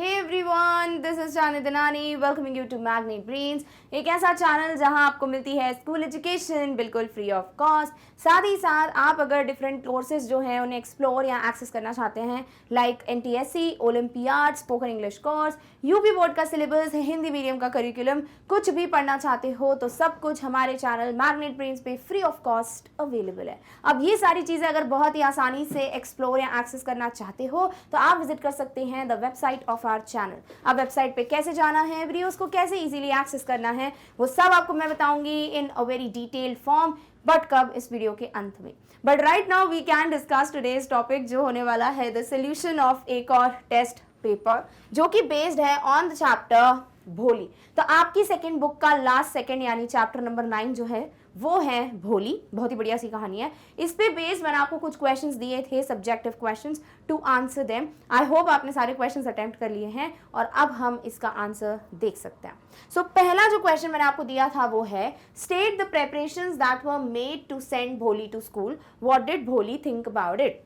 Hey everyone, this is Chani Dinani welcoming you to Magnet Brains, एक ऐसा channel जहां आपको मिलती है स्कूल एजुकेशन बिल्कुल फ्री ऑफ कॉस्ट। साथ ही साथ आप अगर डिफरेंट कोर्सेज जो हैं उन्हें एक्सप्लोर या एक्सेस करना चाहते हैं like NTSC, olympiad, spoken English course, UP board का सिलेबस, हिंदी मीडियम का करिकुलम, कुछ भी पढ़ना चाहते हो तो सब कुछ हमारे चैनल मैग्नेट ब्रेन्स पे फ्री ऑफ कॉस्ट अवेलेबल है। अब ये सारी चीज़ें अगर बहुत ही आसानी से एक्सप्लोर या एक्सेस करना चाहते हो तो आप विजिट कर सकते हैं the website of our channel. अब वेबसाइट पे कैसे जाना है, वीडियोस को कैसे इजीली एक्सेस करना है, वो सब आपको मैं बताऊंगी in a very detailed form, but कब, इस वीडियो के अंत में। But right now we can discuss today's topic जो होने वाला है द सोल्यूशन ऑफ एक और टेस्ट पेपर जो कि बेस्ड है ऑन द चैप्टर भोली। तो आपकी सेकंड बुक का लास्ट सेकंड यानी चैप्टर नंबर 9 जो है वो है भोली। बहुत ही बढ़िया सी कहानी है। इस पे बेस्ड मैंने आपको कुछ क्वेश्चंस दिए थे, subjective questions, to answer them. I hope आपने सारे क्वेश्चंस अटेम्प्ट कर लिए हैं और अब हम इसका आंसर देख सकते हैं। सो पहला जो क्वेश्चन मैंने आपको दिया था वो है state the preparations that were made to send Bholi to school, what did Bholi think about it.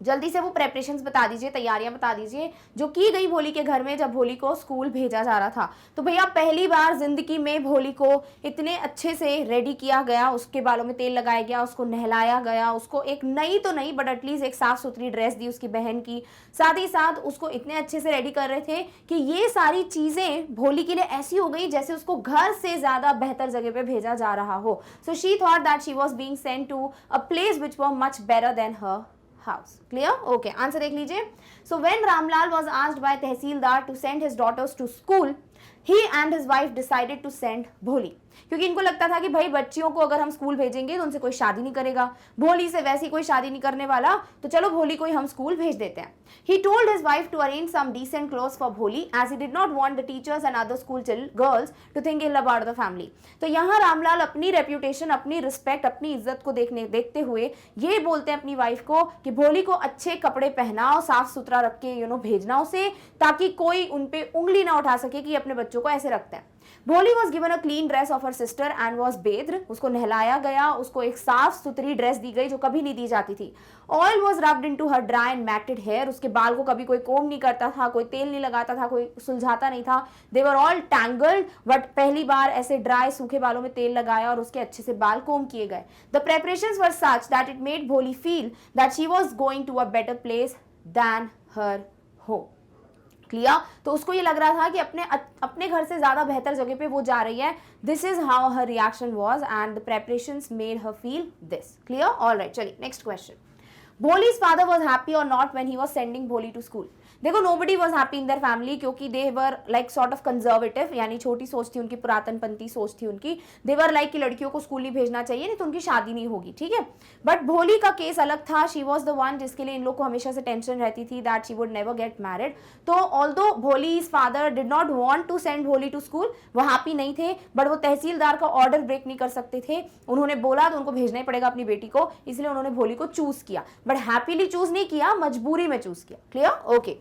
जल्दी से वो प्रेपरेशंस बता दीजिए, तैयारियां बता दीजिए जो की गई भोली के घर में जब भोली को स्कूल भेजा जा रहा था। तो भैया पहली बार जिंदगी में भोली को इतने अच्छे से रेडी किया गया, उसके बालों में तेल लगाया गया, उसको नहलाया गया, उसको एक नई तो नहीं बट एटलीस्ट एक साफ सुथरी ड्रेस दी उसकी बहन की। साथ ही साथ उसको इतने अच्छे से रेडी कर रहे थे कि ये सारी चीजें भोली के लिए ऐसी हो गई जैसे उसको घर से ज्यादा बेहतर जगह पे भेजा जा रहा हो। So she thought that she was being sent to a place which was much better than her house. Clear? Okay, answer देख लीजिए। So when Ramlal was asked by Tehsildar to send his daughters to school, he and his wife decided to send Bholi. क्योंकि इनको लगता था कि भाई बच्चियों को अगर हम स्कूल भेजेंगे तो उनसे कोई शादी नहीं करेगा, भोली से वैसी कोई शादी नहीं करने वाला, तो चलो भोली को ही हम स्कूल भेज देते हैं। He told his wife to arrange some decent clothes for Bholi as he did not want the teachers and other school girls to think ill about the family. तो यहाँ रामलाल अपनी रेप्यूटेशन, अपनी रिस्पेक्ट, अपनी इज्जत को देखते हुए ये बोलते हैं अपनी वाइफ को कि भोली को अच्छे कपड़े पहनाओ, साफ सुथरा रख के भेजना उसे, ताकि कोई उनपे उंगली ना उठा सके कि अपने बच्चों को ऐसे रखते हैं। Bholi was given a clean dress of her sister and was bathed, उसको नहलाया गया, उसको एक साफ सुथरी ड्रेस दी गई जो कभी नहीं दी जाती थी। Oil was rubbed into her dry and matted hair, उसके बाल को कभी कोई कोम नहीं करता था, कोई तेल नहीं लगाता था, कोई सुलझाता नहीं था। दे वर ऑल टैंगल्ड, बट पहली बार ऐसे ड्राई सूखे बालों में तेल लगाया और उसके अच्छे से बाल कोम किए गए। The preparations were such that it made Bholi feel that she was going to a better place than her home. Clear? तो उसको ये लग रहा था कि अपने घर से ज्यादा बेहतर जगह पे वो जा रही है। This is how her reaction was and the preparations made her feel this. Clear? Alright, चलिए next question. Bholi's father was happy और not when he was sending Bholi to school. देखो nobody was happy in their family क्योंकि they were like sort of conservative, यानी छोटी सोच थी उनकी, पुरातनपंथी सोच थी उनकी। दे वर लाइक कि लड़कियों को स्कूल नहीं भेजना चाहिए, नहीं तो उनकी शादी नहीं होगी। ठीक है, बट भोली का केस अलग था। शी वॉज द वन जिसके लिए इन लोग को हमेशा से टेंशन रहती थी that she would never get married. तो although Bholi's father did not want to send Bholi to school, वो हैप्पी नहीं थे, बट वो तहसीलदार का ऑर्डर ब्रेक नहीं कर सकते थे। उन्होंने बोला तो उनको भेजना ही पड़ेगा अपनी बेटी को, इसलिए उन्होंने भोली को चूज किया, बट हैप्पीली चूज नहीं किया, मजबूरी में चूज किया। Clear? Okay.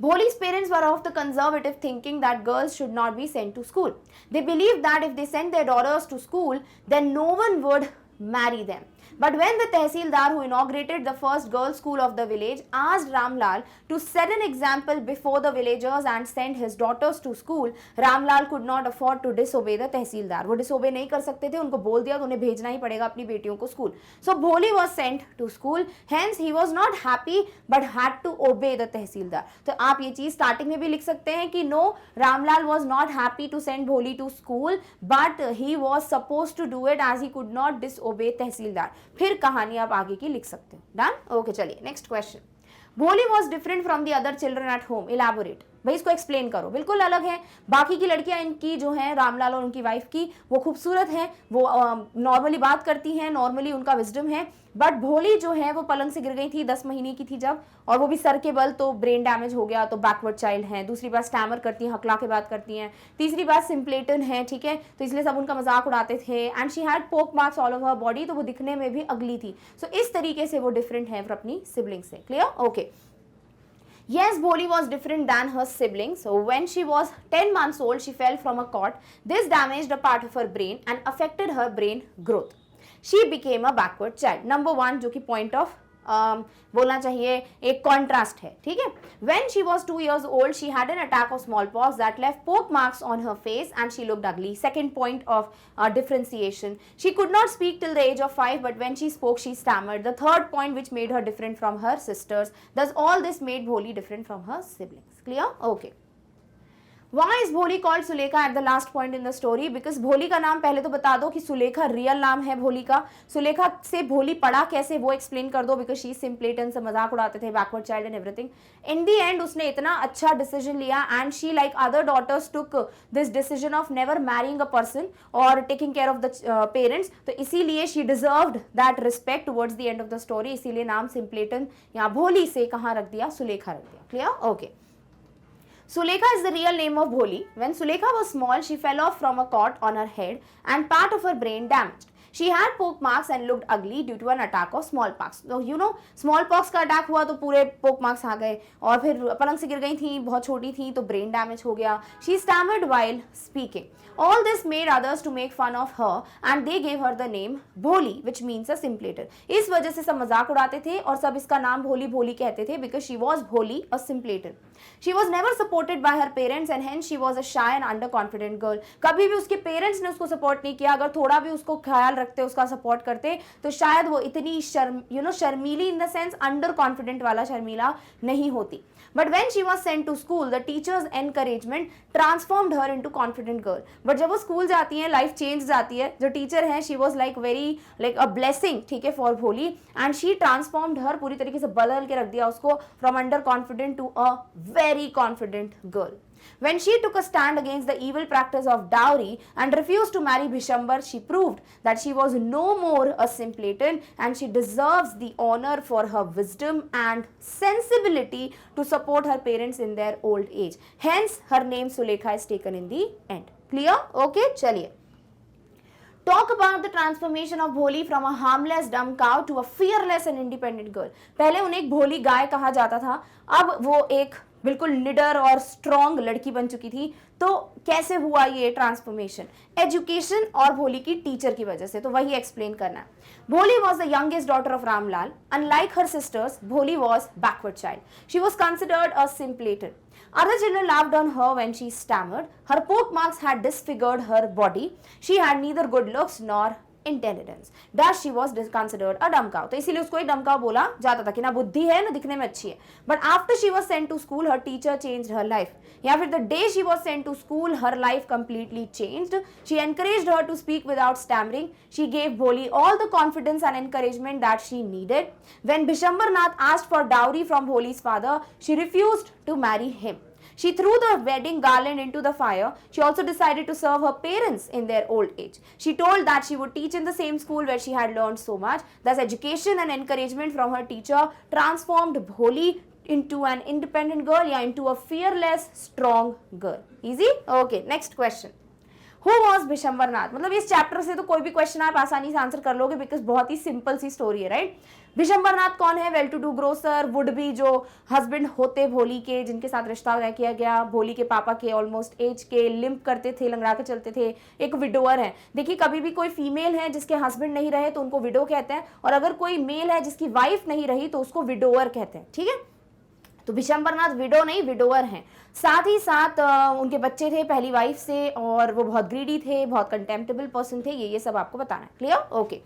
Bholi's parents were of the conservative thinking that girls should not be sent to school. They believed that if they sent their daughters to school, then no one would marry them. But when the Tehsildar who inaugurated the first girls' school of the village asked Ramlal to set an example before the villagers and send his daughters to school, Ramlal could not afford to disobey the Tehsildar. वो disobey नहीं कर सकते थे, उनको बोल दिया तो उन्हें भेजना ही पड़ेगा अपनी बेटियों को school. So Bholi was sent to school, hence he was not happy but had to obey the Tehsildar. तो आप ये चीज स्टार्टिंग में भी लिख सकते हैं कि no, Ramlal was not happy to send Bholi to school, but he was supposed to do it as he could not disobey Tehsildar. फिर कहानी आप आगे की लिख सकते हो। डन? ओके, चलिए नेक्स्ट क्वेश्चन। भोली was different from the other children at home, elaborate. भाई इसको एक्सप्लेन करो। बिल्कुल अलग है, बाकी की लड़कियां इनकी जो हैं रामलाल और उनकी वाइफ की, वो खूबसूरत हैं, वो नॉर्मली बात करती हैं, नॉर्मली उनका विजडम है, बट भोली जो है वो पलंग से गिर गई थी 10 महीने की थी जब, और वो भी सर के बल, तो ब्रेन डैमेज हो गया, तो बैकवर्ड चाइल्ड है। दूसरी बात स्टैमर करती हैं, हकला के बात करती हैं। तीसरी बात सिम्पलेटन है, ठीक है, तो इसलिए सब उनका मजाक उड़ाते थे। एंड शी हैड पोक मार्क्स ऑल ओवर हर बॉडी, तो वो दिखने में भी अगली थी। सो इस तरीके से वो डिफरेंट है अपनी सिबलिंग से। Clear? Okay. Yes, Bholi was different than her siblings. So when she was 10 months old, she fell from a cot. This damaged a part of her brain and affected her brain growth. She became a backward child. Number 1 जो कि point of बोलना चाहिए एक contrast है, ठीक है। When she was 2 years old, she had an attack of smallpox that left poke marks on her face and she looked ugly. Second point of differentiation. She could not speak till the age of 5, but when she spoke, she stammered. The third point which made her different from her sisters. Thus, all this made Bholi different from her siblings. Clear? Okay. Why is Bholi called Sulekha at the last point in the story? Because Bholi का नाम पहले तो बता दो कि Sulekha real नाम है भोली का, सुलेखा से भोली पड़ा कैसे वो एक्सप्लेन कर दो, बिकॉज शी सिम्पलेटन से मजाक उड़ाते थे, backward child and everything. In the end उसने इतना अच्छा डिसीजन लिया and she like other daughters took this decision of never marrying a person और taking care of the parents, तो इसीलिए she deserved that respect towards the end of the story, इसीलिए नाम सिम्पलेटन या भोली से कहाँ रख दिया, सुलेखा रख दिया। Clear? Okay. Sulekha is the real name of Bholi. When Sulekha was small, she fell off from a cot on her head and part of her brain damaged. She had poke marks and looked ugly due to an attack of smallpox. So you know, smallpox का attack हुआ तो पूरे poke marks आ गए और फिर पलंग से गिर गई थी, बहुत छोटी थी तो brain damage हो गया. She stammered while speaking. All this made others to make fun of her and they gave her the name Bholi, which means a simpleton. इस वजह से सब मजाक उड़ाते थे और सब इसका नाम भोली भोली कहते थे because she was Bholi, a simpleton. She was never supported by her parents and hence she was a shy and underconfident girl. कभी भी उसके पेरेंट्स ने उसको सपोर्ट नहीं किया, अगर थोड़ा भी उसको ख्याल रखते, उसका सपोर्ट करते तो शायद वो इतनी शर्मीली in the sense under confident वाला शर्मीला नहीं होती. But when she was sent to school, the teacher's encouragement transformed her into confident girl. But जब वो स्कूल जाती है, लाइफ चेंज जाती है, जो टीचर है she was like very like a blessing, ठीक है, for भोली, and she transformed her, पूरी तरीके से बदल के रख दिया उसको from under confident to a very confident girl. When she took a stand against the evil practice of dowry and refused to marry Bishambar, she proved that she was no more a simpleton and she deserves the honor for her wisdom and sensibility to support her parents in their old age. Hence, her name Sulekha is taken in the end. Clear? Okay, chaliye. Talk about the transformation of Bholi from a harmless dumb cow to a fearless and independent girl. पहले उन्हें एक भोली गाय कहा जाता था, अब वो एक बिल्कुल निडर और स्ट्रॉन्ग लड़की बन चुकी थी. तो कैसे हुआ ये ट्रांसफॉर्मेशन? एजुकेशन और भोली की टीचर की वजह से, तो वही एक्सप्लेन करना है. Bholi was the youngest daughter of Ramlal. Unlike her sisters, Bholi was backward child. She was considered a simpleton. Other children laughed on her when she stammered. Her poke marks had disfigured her body. She had neither good looks nor intelligence. Thus she was considered a dumb cow. तो इसीलिए उसको एक dumb cow बोला जाता था कि ना बुद्धि है ना दिखने में अच्छी है. But after she was sent to school, her teacher changed her life. या फिर the day she was sent to school, her life completely changed. She encouraged her to speak without stammering. She gave Bholi all the confidence and encouragement that she needed. When Bishambar Nath asked for dowry from Bholi's father, she refused to marry him. She threw the wedding garland into the fire. She also decided to serve her parents in their old age. She told that she would teach in the same school where she had learned so much. Thus, education and encouragement from her teacher transformed Bholi into an independent girl, yeah, into a fearless, strong girl. Easy? Okay, next question. Who was Bishambar Nath? मतलब इस chapter से तो कोई भी question आप आसानी से answer कर लोगे बिकॉज बहुत ही सिंपल सी स्टोरी है, राइट? बिशंबर नाथ कौन है? Well to do grocer, would be जो हस्बैंड होते भोली के, जिनके साथ रिश्ता तय किया गया, भोली के पापा के ऑलमोस्ट एज के, लिम्प करते थे, लंगड़ा के चलते थे. एक विडोअर है. देखिए कभी भी कोई फीमेल है जिसके हस्बैंड नहीं रहे तो उनको विडो कहते हैं, और अगर कोई मेल है जिसकी वाइफ नहीं रही तो उसको विडोअर कहते हैं, ठीक है? तो बिशंबर नाथ विडो नहीं विडोअर हैं. साथ ही साथ उनके बच्चे थे पहली वाइफ से और वो बहुत ग्रीडी थे, बहुत कंटेम्प्टेबल पर्सन थे. ये सब आपको बताना है. Clear? Okay.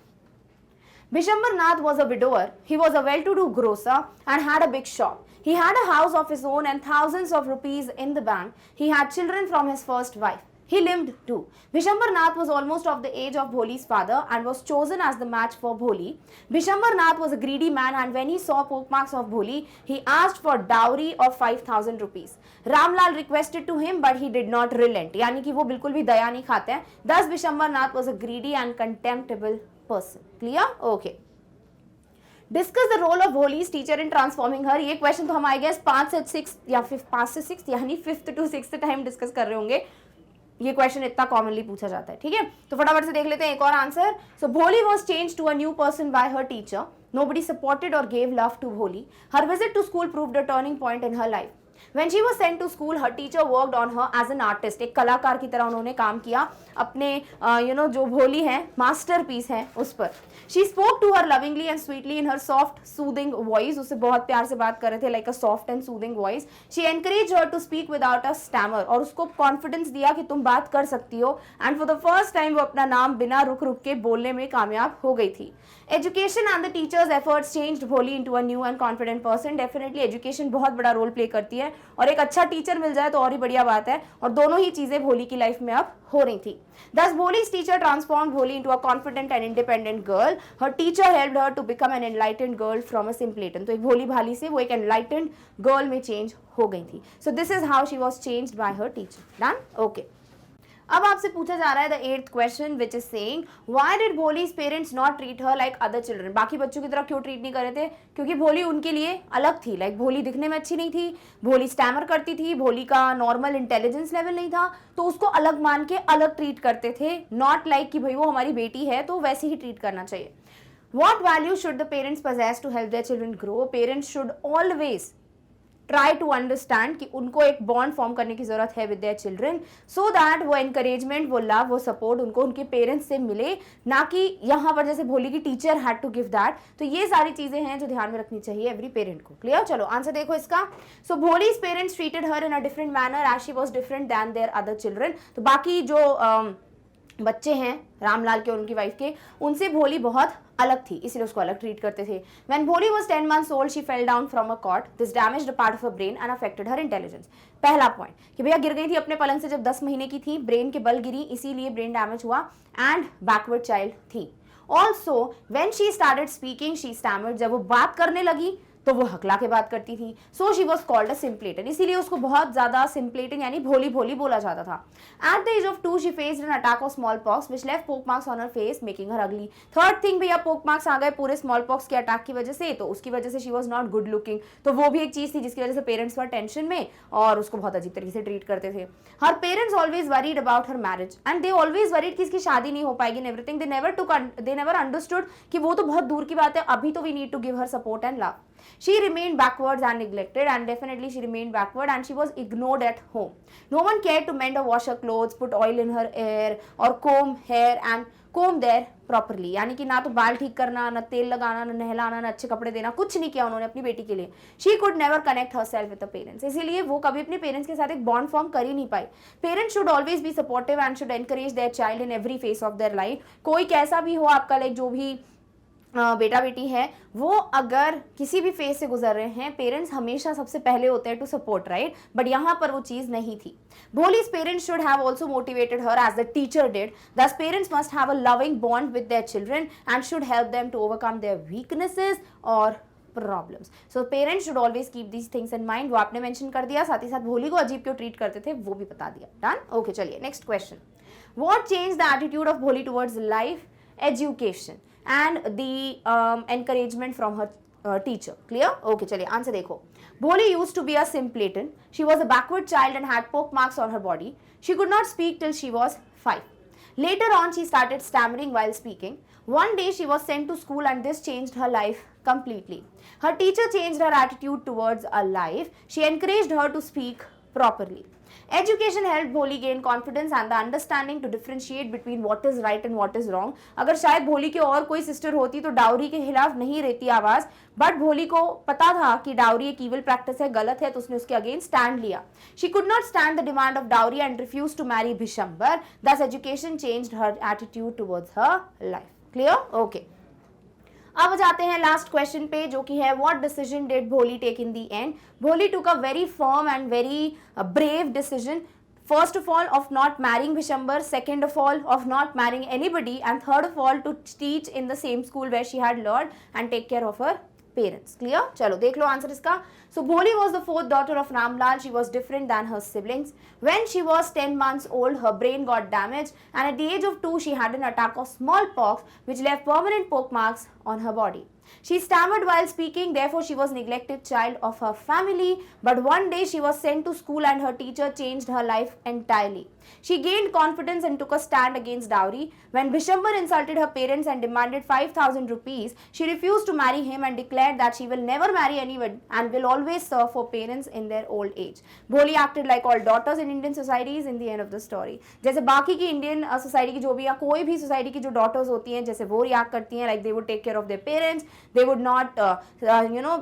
Bishambar Nath was a widower. He was a well-to-do grocer and had a big shop. He had a house of his own and thousands of rupees in the bank. He had children from his first wife. He limped too. Bishambar Nath was almost of the age of Bholi's father and was chosen as the match for Bholi. Bishambar Nath was a greedy man and when he saw pokemarks of Bholi, he asked for dowry of 5,000 rupees. Ramlal requested to him but he did not relent. यानी कि वो बिल्कुल भी दया नहीं खाते हैं. Thus Bishambar Nath was a greedy and contemptible person. Clear? Okay. Discuss the role of Bholi's teacher in transforming her. ये question तो हम आई गेस 5 से 6 या 5 से 6 यानी 5th to 6th time discuss कर रहे होंगे. ये क्वेश्चन इतना कॉमनली पूछा जाता है, ठीक है? तो फटाफट से देख लेते हैं एक और answer. So Bholi was changed to a new person by her teacher. Nobody supported or gave love to Bholi. Her visit to school proved a turning point in her life. When she was sent to school, her teacher worked on her as an artist. एक कलाकार की तरह उन्होंने काम किया अपने जो भोली है, मास्टरपीस है, उस पर. She spoke to her lovingly and sweetly in her soft, soothing voice. उससे बहुत प्यार से बात कर रहे थे, like a soft and soothing voice. She encouraged her to speak without a stammer. और उसको confidence दिया कि तुम बात कर सकती हो. And for the first time वो अपना नाम बिना रुक रुक के बोलने में कामयाब हो गई थी. Education and the teachers' efforts changed Bholi into a new and confident person. Definitely education बहुत बड़ा रोल प्ले करती है और एक अच्छा टीचर मिल जाए तो और ही बढ़िया बात है. और दोनों ही चीजें भोली की लाइफ में अब हो रही थी. Thus, Bholi's teacher transformed Bholi into a confident and independent girl. Her teacher helped her to become an enlightened girl from a simpleton. तो एक भोली भाली से वो एक enlightened girl में change हो गई थी. So this is how she was changed by her teacher. Done? Okay. अब आपसे पूछा जा रहा है the 8th question which is saying why did Bholi's parents not treat her like other children. बाकी बच्चों की तरह क्यों ट्रीट नहीं कर रहे थे? क्योंकि भोली उनके लिए अलग थी. लाइक भोली दिखने में अच्छी नहीं थी, भोली स्टैमर करती थी, भोली का नॉर्मल इंटेलिजेंस लेवल नहीं था, तो उसको अलग मान के अलग ट्रीट करते थे. नॉट लाइक कि भाई वो हमारी बेटी है तो वैसे ही ट्रीट करना चाहिए. What values should the parents possess to help their children grow? Parents should always try to understand कि उनको एक बॉन्ड फॉर्म करने की जरूरत है with their children, so that वो एनकरेजमेंट, वो लव, वो सपोर्ट उनको उनके पेरेंट्स से मिले, ना कि यहाँ पर जैसे भोली की teacher had to give that. तो ये सारी चीजें हैं जो ध्यान में रखनी चाहिए एवरी पेरेंट को. क्लियर? चलो आंसर देखो इसका. So Bholi's parents treated her in a different manner as she was different than their other children. तो बाकी जो बच्चे हैं रामलाल के और उनकी वाइफ के, उनसे भोली बहुत अलग थी, इसलिए उसको अलग ट्रीट करते थे. When Bholi was 10 months old, she fell down from a cot. This damaged a part of her brain and affected her intelligence. पहला पॉइंट कि भैया गिर गई थी अपने पलंग से जब 10 महीने की थी, ब्रेन के बल गिरी, इसीलिए ब्रेन डैमेज हुआ एंड बैकवर्ड चाइल्ड थी. Also when she started speaking she stammered. जब वो बात करने लगी तो वो हकला के बात करती थी. So she was called a simpleton. इसीलिए उसको बहुत ज्यादा सिम्पलेटन यानी भोली भोली बोला जाता था. At the age of 2 she faced an attack of small pox which left pock marks on her face making her ugly. Third thing, भैया पोक मार्क्स आ गए पूरे स्मॉल पॉक्स के अटैक की वजह से, तो उसकी वजह से she was not good looking. तो वो भी एक चीज थी जिसकी वजह से पेरेंट्स वर टेंशन में और उसको बहुत अजीब तरीके से ट्रीट करते थे. Her parents always worried about her marriage and they always worried कि इसकी शादी नहीं हो पाएगी and everything. They never understood कि वो तो बहुत दूर की बात है, अभी तो we need to give her support and love. She remained backwards and neglected, and definitely she remained backward and she was ignored at home. No one cared to mend or wash her clothes, put oil in her hair or comb hair and comb their properly. यानी कि ना तो बाल ठीक करना, ना तेल लगाना, ना नहलाना, ना अच्छे कपड़े देना, कुछ नहीं किया उन्होंने अपनी बेटी के लिए. She could never connect herself with the parents. इसीलिए वो कभी अपने पेरेंट्स के साथ एक बॉन्ड फॉर्म कर ही नहीं पाई. Parents should always be supportive and should encourage their child in every phase of their life. कोई कैसा भी हो आपका, लाइक जो भी बेटा बेटी है, वो अगर किसी भी फेज से गुजर रहे हैं, पेरेंट्स हमेशा सबसे पहले होते हैं टू सपोर्ट, राइट? बट यहाँ पर वो चीज नहीं थी. Bholi's parents should have also motivated her as the teacher did. Thus, parents must have a loving bond with their children and should help them to overcome their weaknesses or problems. So parents should always keep these things in mind. वो आपने mention कर दिया, साथ ही साथ भोली को अजीब क्यों ट्रीट करते थे वो भी बता दिया. डन? ओके, चलिए next question. What changed the attitude of Bholi towards life? Education and the encouragement from her teacher. Clear? Okay, चलिए आंसर देखो. Bholi used to be a simpleton. She was a backward child and had poke marks on her body. She could not speak till she was 5. Later on, she started stammering while speaking. One day, she was sent to school and this changed her life completely. Her teacher changed her attitude towards a life. She encouraged her to speak properly. Education helped Bholi gain confidence and the understanding to differentiate between what is right and what is wrong. अगर शायद भोली की और कोई sister होती तो dowry के खिलाफ नहीं रहती आवाज, बट भोली को पता था कि डाउरी एक ईविल प्रैक्टिस है, गलत है, तो उसने उसके अगेंस्ट स्टैंड लिया. She could not stand the demand of dowry and refused to marry Bishambar. Thus, education changed her attitude towards her life. Clear? Okay. अब जाते हैं लास्ट क्वेश्चन पे, जो कि है what decision did Bholi take in the end. Bholi took a very firm and very brave decision. First of all, of not marrying Vishambar. Second of all, of not marrying anybody. And third of all, to teach in the same school where she had learned and take care of her parents. Clear? चलो देख लो answer इसका. So Bholi was the fourth daughter of Ramlal. She was different than her siblings. When she was 10 months old, her brain got damaged, and at the age of 2, she had an attack of smallpox, which left permanent poke marks on her body. She stammered while speaking, therefore she was neglected child of her family. But one day she was sent to school and her teacher changed her life entirely. She gained confidence and took a stand against dowry. When Bishambar insulted her parents and demanded 5,000 rupees, she refused to marry him and declared that she will never marry anyone and will always serve for parents in their old age. Bholi acted like all daughters in Indian societies in the end of the story. जैसे बाकी की Indian society की जो भी या कोई भी society की जो डॉटर्स होती हैं जैसे वो रिएक्ट करती हैं, like they would take care of their parents, they would not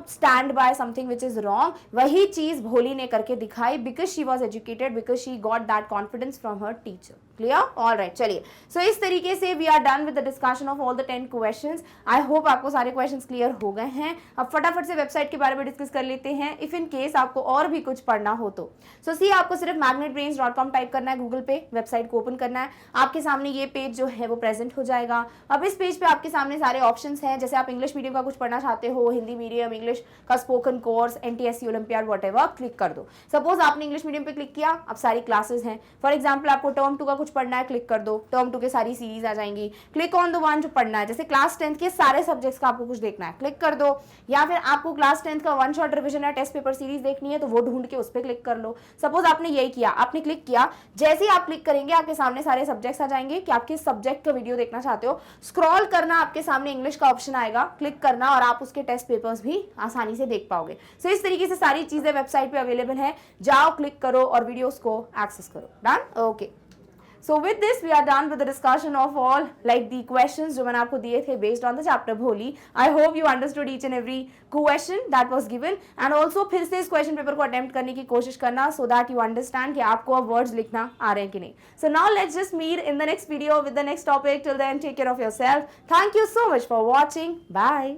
stand by something which is wrong, वही चीज भोली ने करके दिखाई because she was educated, because she got that confidence from her teacher. Clear? All right, चलिए. So इस तरीके से we are done with the discussion of all the 10 questions. I hope आपको सारे क्वेश्चंस क्लियर हो गए हैं. अब फटाफट से वेबसाइट के बारे में डिस्कस कर लेते हैं. इफ इन केस आपको और भी कुछ पढ़ना हो तो सी आपको सिर्फ magnetbrains.com टाइप करना है गूगल पे, वेबसाइट को ओपन करना है. आपके सामने ये पेज जो है वो प्रेजेंट हो जाएगा. अब इस पेज पे आपके सामने सारे ऑप्शंस हैं. जैसे आप इंग्लिश मीडियम का कुछ पढ़ना चाहते हो, हिंदी मीडियम, इंग्लिश का spoken course, NTSC olympiad, whatever, click कर दो. सपोज आपने इंग्लिश मीडियम पे क्लिक किया, अब सारी क्लासेस हैं. फॉर एग्जाम्पल आपको टर्म 2 का कुछ पढ़ना है, क्लिक कर दो, टर्म 2 के सारी सीरीज आ जाएंगी. क्लिक ऑन द वन जो पढ़ना है, जैसे क्लास 10th के सारे सब्जेक्ट्स का आपको कुछ देखना है, क्लिक कर दो. या फिर आपको क्लास 10th का वन शॉट रिविजन या टेस्ट पेपर सीरीज देखनी है तो वो ढूंढ के उस पर क्लिक कर लो. सपोज आपने यही किया, आपने क्लिक किया, जैसे ही आप क्लिक करेंगे आपके सामने सारे सब्जेक्ट्स आ जाएंगे कि आप किस सब्जेक्ट का वीडियो देखना चाहते हो. स्क्रॉल करना, आपके सामने इंग्लिश का ऑप्शन आएगा, क्लिक करना और आप उसके टेस्ट पेपर्स भी आसानी से देख पाओगे. सो इस तरीके से सारी चीजें वेबसाइट पे अवेलेबल है. जाओ, क्लिक करो और वीडियोस को एक्सेस करो. Done? Okay. So with this we are done with the discussion of all like the questions जो मैंने आपको दिए थे based on the chapter भोली. I hope you understood each and every question that was given and also फिर से इस question paper को attempt करने की कोशिश करना so that you understand कि आपको अब words लिखना आ रहे हैं कि नहीं. So now let's just meet in the next video with the next topic. Till then take care of yourself. Thank you so much for watching. Bye.